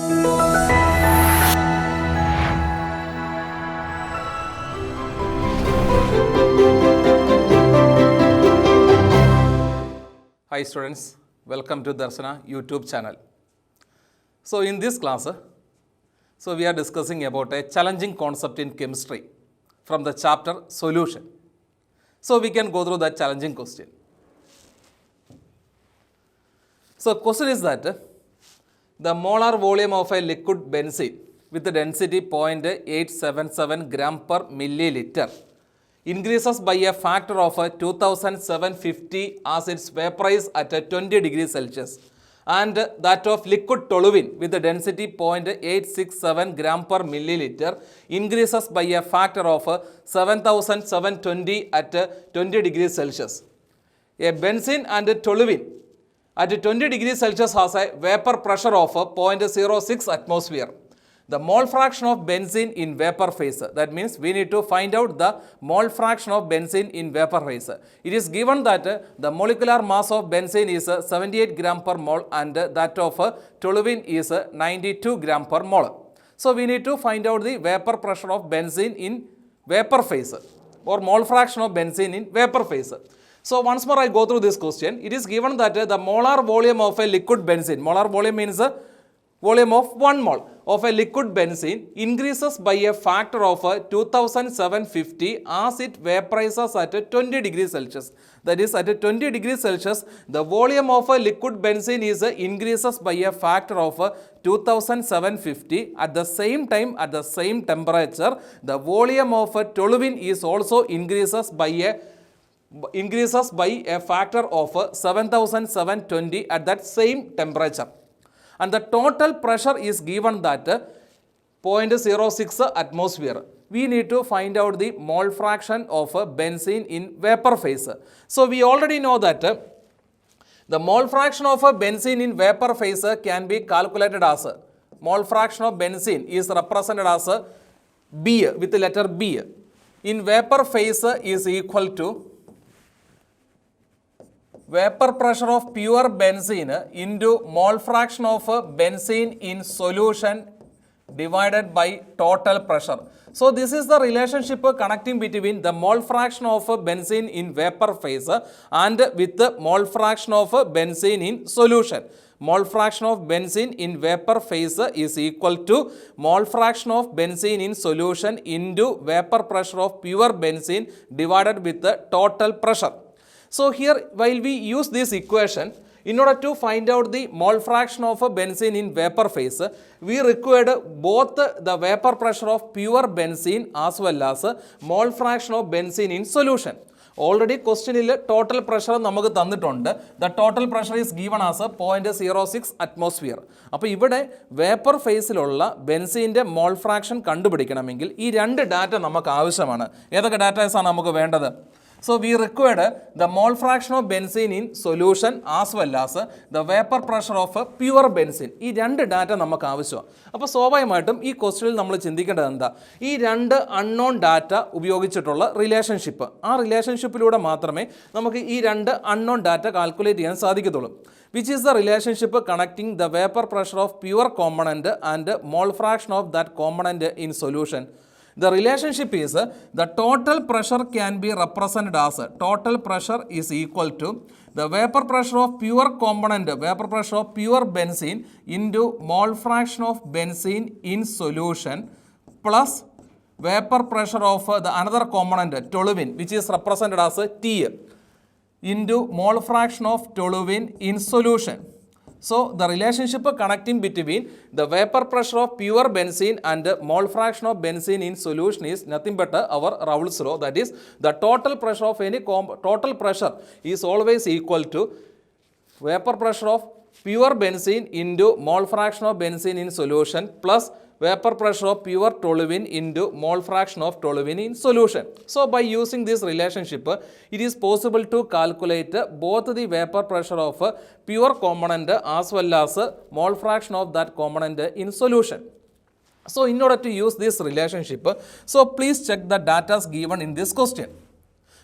Hi students, welcome to Darshana YouTube channel. So in this class, we are discussing about a challenging concept in chemistry from the chapter solution. So we can go through that challenging question. So question is that the molar volume of a liquid benzene with the density 0.877 gram per milliliter increases by a factor of 2750 as it's vaporized at 20 degrees Celsius, and that of liquid toluene with the density 0.867 gram per milliliter increases by a factor of 7720 at 20 degrees Celsius. A benzene and toluene at 20 degrees Celsius has a vapor pressure of 0.06 atmosphere. The mole fraction of benzene in vapor phase, that means we need to find out the mole fraction of benzene in vapor phase. It is given that the molecular mass of benzene is 78 gram per mole and that of toluene is 92 gram per mole. So we need to find out the vapor pressure of benzene in vapor phase or mole fraction of benzene in vapor phase. So once more I go through this question. It is given that the molar volume of a liquid benzene, molar volume means volume of 1 mole of a liquid benzene increases by a factor of 2750 as it vaporizes at 20 degrees Celsius. That is, at 20 degrees Celsius, the volume of a liquid benzene is increases by a factor of 2750. At the same time, at the same temperature, the volume of toluene is also increases by a factor of 7720 at that same temperature. And the total pressure is given that 0.06 atmosphere. We need to find out the mole fraction of benzene in vapor phase. So we already know that the mole fraction of benzene in vapor phase can be calculated as mole fraction of benzene is represented as B with the letter B. In vapor phase is equal to vapor pressure of pure benzene into mole fraction of benzene in solution divided by total pressure. So this is the relationship connecting between the mole fraction of benzene in vapor phase and with the mole fraction of benzene in solution. Mole fraction of benzene in vapor phase is equal to mole fraction of benzene in solution into vapor pressure of pure benzene divided with the total pressure. So here, while we use this equation, in order to find out the mole fraction of benzene in vapor phase, we required both the vapor pressure of pure benzene as well as mole fraction of benzene in solution. Already question total pressure namakku thannittund. The total pressure is given as 0.06 atmosphere. അപ്പോൾ ഇവിടെ vapour ഫേസിലുള്ള ബെൻസീൻ്റെ mole fraction കണ്ടുപിടിക്കണമെങ്കിൽ ഈ രണ്ട് data നമുക്ക് ആവശ്യമാണ്. ഏതൊക്കെ ഡാറ്റാസാണ് നമുക്ക് വേണ്ടത്? So we required the mole fraction of benzene in solution as well as the vapor pressure of pure benzene. ഈ രണ്ട് ഡാറ്റ നമുക്ക് ആവശ്യമാണ്. അപ്പോൾ സ്വാഭാവികമായിട്ടും ഈ ക്വസ്റ്റ്യനിൽ നമ്മൾ ചിന്തിക്കേണ്ടത് എന്താ? ഈ രണ്ട് അൺനോൺ ഡാറ്റ ഉപയോഗിച്ചിട്ടുള്ള റിലേഷൻഷിപ്പ്. ആ റിലേഷൻഷിപ്പിലൂടെ മാത്രമേ നമുക്ക് ഈ രണ്ട് അൺനോൺ ഡാറ്റ കാൽക്കുലേറ്റ് ചെയ്യാൻ സാധിക്കത്തുള്ളൂ. Which is the relationship connecting the vapor pressure of pure component and mole fraction of that component in solution. The relationship is the total pressure can be represented as total pressure is equal to the vapor pressure of pure component, vapor pressure of pure benzene into mole fraction of benzene in solution plus vapor pressure of the another component toluene, which is represented as T, into mole fraction of toluene in solution. So the relationship connecting between the vapor pressure of pure benzene and mole fraction of benzene in solution is nothing but our Raoult's law. That is, the total pressure of any total pressure is always equal to vapor pressure of pure benzene into mole fraction of benzene in solution plus vapor pressure of pure toluene into mole fraction of toluene in solution. So by using this relationship, it is possible to calculate both the vapor pressure of pure component as well as mole fraction of that component in solution. So in order to use this relationship, so please check the data given in this question.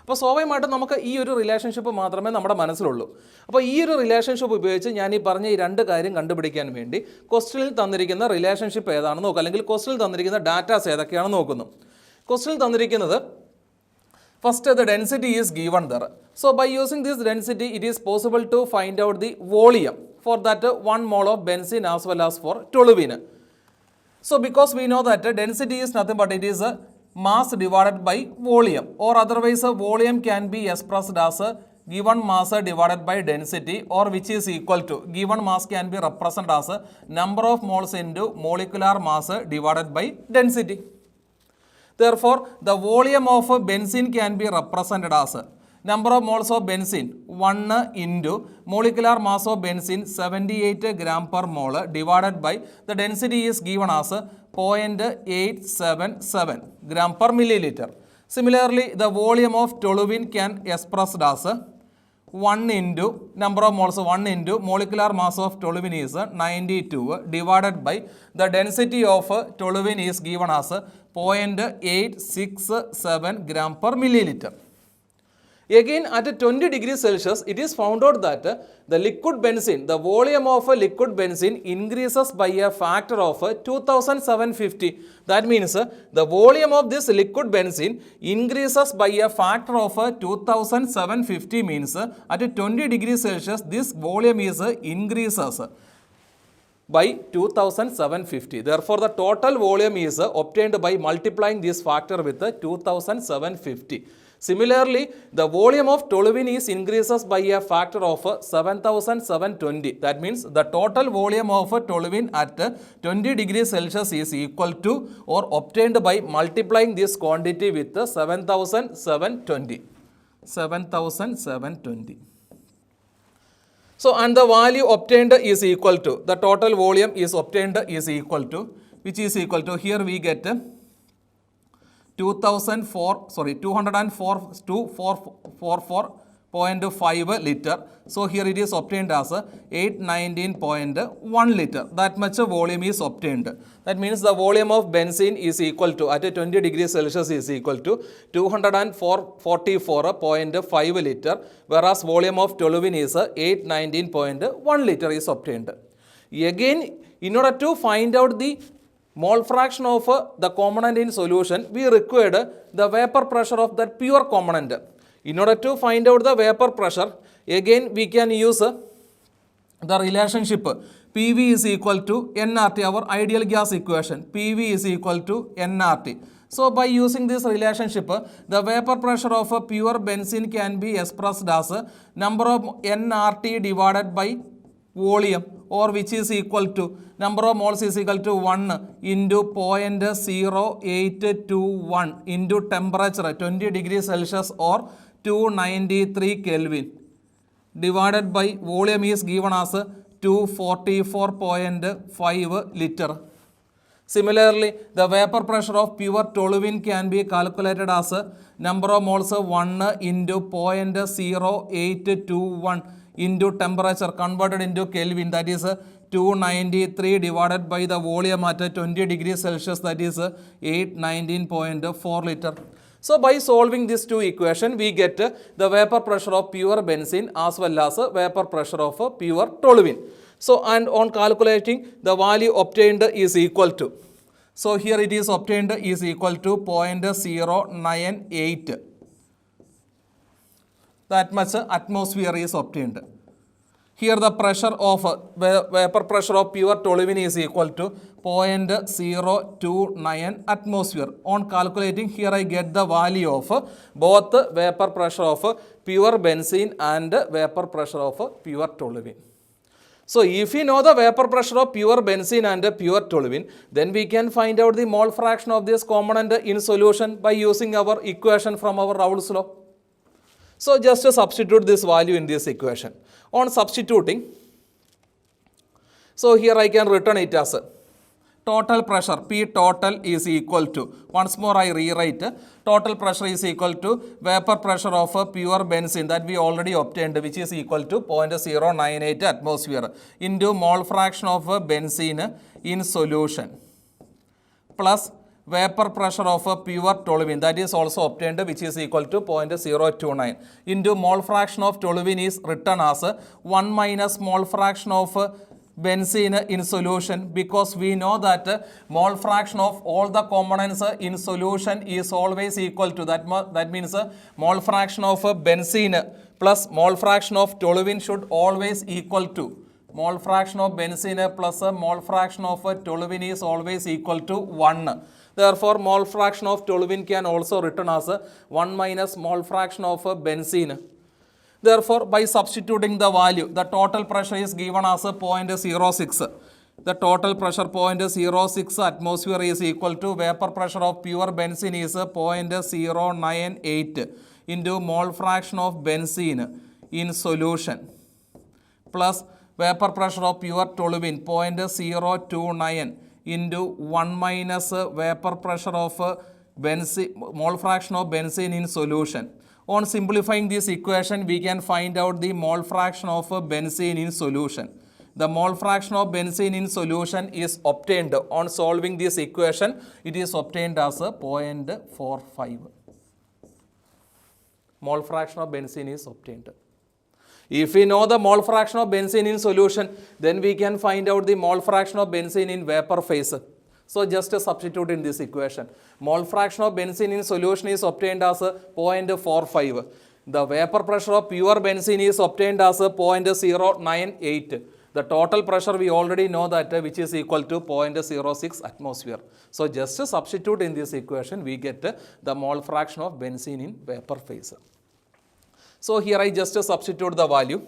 അപ്പോൾ സ്വാഭാവികമായിട്ടും നമുക്ക് ഈ ഒരു relationship മാത്രമേ നമ്മുടെ മനസ്സിലുള്ളൂ. അപ്പോൾ ഈ ഒരു റിലേഷൻഷിപ്പ് ഉപയോഗിച്ച് ഞാൻ ഈ പറഞ്ഞ ഈ രണ്ട് കാര്യം കണ്ടുപിടിക്കാൻ വേണ്ടി ക്വസ്റ്റ്യനിൽ തന്നിരിക്കുന്ന റിലേഷൻഷിപ്പ് ഏതാണെന്ന് നോക്കുക, അല്ലെങ്കിൽ ക്വസ്റ്റ്യനിൽ തന്നിരിക്കുന്ന ഡാറ്റാസ് ഏതൊക്കെയാണെന്ന് നോക്കുന്നു. ക്വസ്റ്റ്യനിൽ തന്നിരിക്കുന്നത് first the density is given there. So by using this density it is possible to find out the volume for that 1 mole of benzene as well as for toluene. So because we know that density is nothing but it is a mass divided by volume, or otherwise volume can be expressed as a given mass divided by density, or which is equal to given mass can be represented as a number of moles into molecular mass divided by density. Therefore, the volume of benzene can be represented as number of moles of benzene 1 into molecular mass of benzene 78 gram per mole divided by the density is given as 0.877 gram per milliliter. Similarly, the volume of toluene can expressed as 1 into number of moles 1 into molecular mass of toluene is 92 divided by the density of toluene is given as 0.867 gram per milliliter. Again, at 20 degrees Celsius, it is found out that the liquid benzene, the volume of liquid benzene increases by a factor of 2750. That means the volume of this liquid benzene increases by a factor of 2750 means at 20 degrees Celsius, this volume is increases by 2750. Therefore, the total volume is obtained by multiplying this factor with 2750. Similarly, the volume of toluene is increases by a factor of 7720. That means the total volume of toluene at 20 degrees Celsius is equal to or obtained by multiplying this quantity with 7720. 7720. So, and the value obtained is equal to, the total volume is obtained is equal to, which is equal to, here we get 204.5 liter. So here it is obtained as 819.1 liter. That much volume is obtained. That means the volume of benzene is equal to, at 20 degrees Celsius is equal to 244.5 liter, whereas volume of toluene is 819.1 liter is obtained. Again, in order to find out the mole fraction of the component in solution, we required the vapor pressure of that pure component. In order to find out the vapor pressure, again we can use the relationship PV is equal to nRT, our ideal gas equation. PV is equal to nRT. So by using this relationship, the vapor pressure of a pure benzene can be expressed as number of nRT divided by volume, or which is equal to number of moles is equal to 1 into 0.0821 into temperature 20 degrees Celsius or 293 Kelvin divided by volume is given as 244.5 liter. Similarly, the vapor pressure of pure toluene can be calculated as number of moles 1 into 0.0821 into temperature converted into Kelvin, that is 293 divided by the volume at 20 degrees Celsius, that is 819.4 liter. So by solving these two equations, we get the vapor pressure of pure benzene as well as vapor pressure of pure toluene. So, and on calculating, the value obtained is equal to, so here it is obtained is equal to 0.098. That much atmosphere is obtained. Here the pressure of vapor pressure of pure toluene is equal to 0.029 atmosphere. On calculating, here I get the value of both vapor pressure of pure benzene and vapor pressure of pure toluene. So if we know the vapor pressure of pure benzene and pure toluene, then we can find out the mole fraction of this component in solution by using our equation from our Raoult's law. So just to substitute this value in this equation. On substituting, so here I can return it as total pressure P total is equal to, once more I rewrite, total pressure is equal to vapor pressure of pure benzene that we already obtained, which is equal to 0.098 atmosphere into mole fraction of benzene in solution plus vapor pressure of a pure toluene, that is also obtained, which is equal to 0.029 into mole fraction of toluene is written as 1 minus mole fraction of benzene in solution, because we know that mole fraction of all the components in solution is always equal to that means mole fraction of benzene plus mole fraction of toluene should always equal to mole fraction of benzene plus mole fraction of toluene is always equal to 1. Therefore, mole fraction of toluene can also written as 1 minus mole fraction of benzene. Therefore, by substituting the value, the total pressure is given as 0.06. The total pressure 0.06 atmosphere is equal to vapor pressure of pure benzene is 0.098 into mole fraction of benzene in solution plus vapor pressure of pure toluene 0.029 into 1 minus vapor pressure of benzene, mole fraction of benzene in solution. On simplifying this equation, we can find out the mole fraction of benzene in solution. The mole fraction of benzene in solution is obtained on solving this equation. It is obtained as 0.45. Mole fraction of benzene is obtained. If we know the mole fraction of benzene in solution, then we can find out the mole fraction of benzene in vapor phase. So just substitute in this equation. Mole fraction of benzene in solution is obtained as 0.45. The vapor pressure of pure benzene is obtained as 0.098. The total pressure we already know that which is equal to 0.06 atmosphere. So just substitute in this equation, we get the mole fraction of benzene in vapor phase. So here I just substitute the value.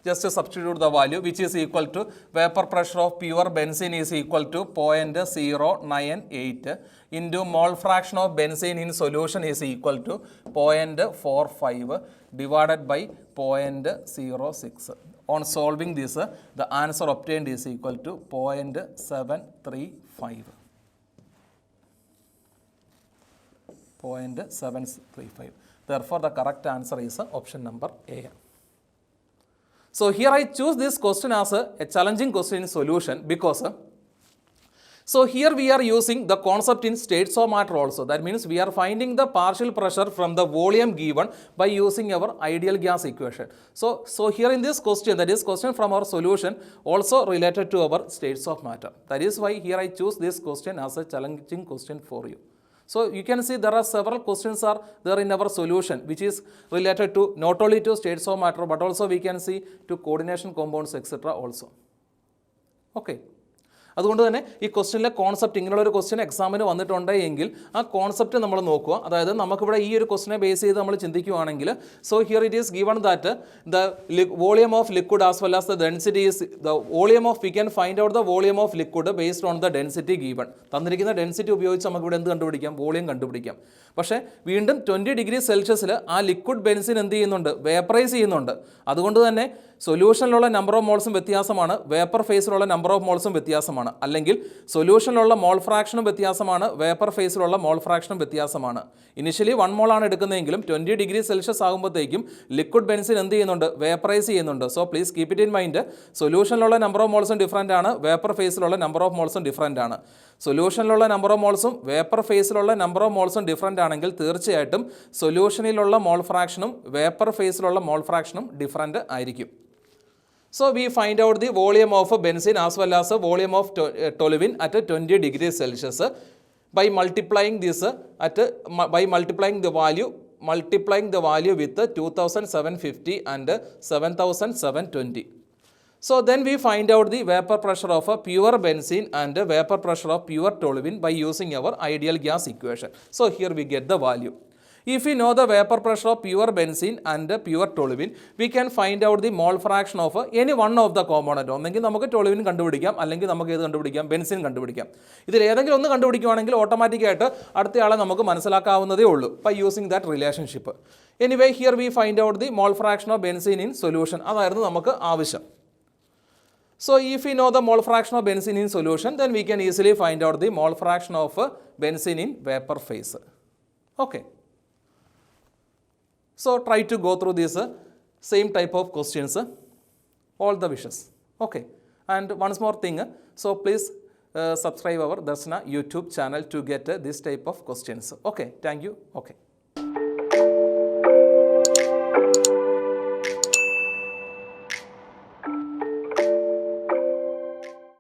Just substitute the value, which is equal to vapor pressure of pure benzene is equal to 0.098 into mole fraction of benzene in solution is equal to 0.45 divided by 0.06. On solving this, the answer obtained is equal to 0.735. 0.735. Therefore, the correct answer is option number A. So here I choose this question as a challenging question in solution because so here we are using the concept in states of matter also. That means we are finding the partial pressure from the volume given by using our ideal gas equation. So here in this question, that is question from our solution, also related to our states of matter. That is why here I choose this question as a challenging question for you. So you can see there are several questions are there in our solution which is related to not only to states of matter but also we can see to coordination compounds etc. also. Okay. അതുകൊണ്ട് തന്നെ ഈ ക്വസ്റ്റ്യനിലെ concept ഇങ്ങനെയുള്ളൊരു question എക്സാമിന് വന്നിട്ടുണ്ട് എങ്കിൽ ആ concept നമ്മൾ നോക്കുക. അതായത് നമുക്കിവിടെ ഈ ഒരു ക്വസ്റ്റ്യനെ ബേസ് ചെയ്ത് നമ്മൾ ചിന്തിക്കുകയാണെങ്കിൽ so here it is given that the volume of liquid as well as the density is the volume of we can find out the volume of liquid based on the density given. തന്നിരിക്കുന്ന density ഉപയോഗിച്ച് നമുക്കിവിടെ എന്ത് കണ്ടുപിടിക്കാം? Volume കണ്ടുപിടിക്കാം. പക്ഷേ വീണ്ടും 20 degree സെൽഷ്യസിൽ ആ liquid benzene എന്ത് ചെയ്യുന്നുണ്ട്? വേപ്പറൈസ് ചെയ്യുന്നുണ്ട്. അതുകൊണ്ട് തന്നെ സൊല്യൂഷനിലുള്ള നമ്പർ ഓഫ് മോൾസും വ്യത്യാസമാണ്, വേപ്പർ ഫേസിലുള്ള നമ്പർ ഓഫ് മോൾസും വ്യത്യാസമാണ്. അല്ലെങ്കിൽ സൊല്യൂഷനിലുള്ള മോൾ ഫ്രാക്ഷനും വ്യത്യാസമാണ്, വേപ്പർ ഫേസിലുള്ള മോൾ ഫ്രാക്ഷനും വ്യത്യാസമാണ്. ഇനിഷ്യലി 1 മോളാണ് എടുക്കുന്നതെങ്കിലും 20 ഡിഗ്രി സെൽഷ്യസ് ആകുമ്പോഴത്തേക്കും ലിക്വിഡ് ബെൻസിൻ എന്ത് ചെയ്യുന്നുണ്ട്? വേപ്പറൈസ് ചെയ്യുന്നുണ്ട്. So please keep it in mind, സൊല്യൂഷനിലുള്ള നമ്പർ ഓഫ് മോൾസും ഡിഫറൻ്റ് ആണ്, വേപ്പർ ഫേസിലുള്ള നമ്പർ ഓഫ് മോൾസും ഡിഫറൻ്റ് ആണ്. സൊല്യൂഷനിലുള്ള നമ്പർ ഓഫ് മോൾസും വേപ്പർ ഫേസിലുള്ള നമ്പർ ഓഫ് മോൾസും ഡിഫറൻ്റ് ആണെങ്കിൽ തീർച്ചയായിട്ടും സൊല്യൂഷനിലുള്ള മോൾ ഫ്രാക്ഷനും വേപ്പർ ഫേസിലുള്ള മോൾ ഫ്രാക്ഷനും ഡിഫറൻ്റ് ആയിരിക്കും. So we find out the volume of benzene as well as volume of toluene at 20 degrees Celsius by multiplying this by multiplying the value with 2750 and 7720. So then we find out the vapor pressure of pure benzene and vapor pressure of pure toluene by using our ideal gas equation. So here we get the value. If we know the vapor pressure of pure benzene and pure toluene, we can find out the mole fraction of any one of the component. ഒന്നെങ്കിൽ നമുക്ക് toluene കണ്ടുപിടിക്കാം, അല്ലെങ്കിൽ നമുക്ക് ഏത് കണ്ടുപിടിക്കാം? Benzene കണ്ടുപിടിക്കാം. ഇതിൽ ഏതെങ്കിലും ഒന്ന് കണ്ടുപിടിക്കുകയാണെങ്കിൽ ഓട്ടോമാറ്റിക്കായിട്ട് അടുത്തയാളെ നമുക്ക് മനസ്സിലാക്കാവുന്നതേ ഉള്ളൂ by using that relationship. Anyway, here we find out the mole fraction of benzene in solution. അതായിരുന്നു നമുക്ക് ആവശ്യം. So if we know the mole fraction of benzene in solution, then we can easily find out the mole fraction of benzene in vapor phase. Okay. So try to go through this same type of questions, all the wishes. Okay. And once more thing, so please subscribe our Darshana YouTube channel to get this type of questions. Okay, thank you. Okay.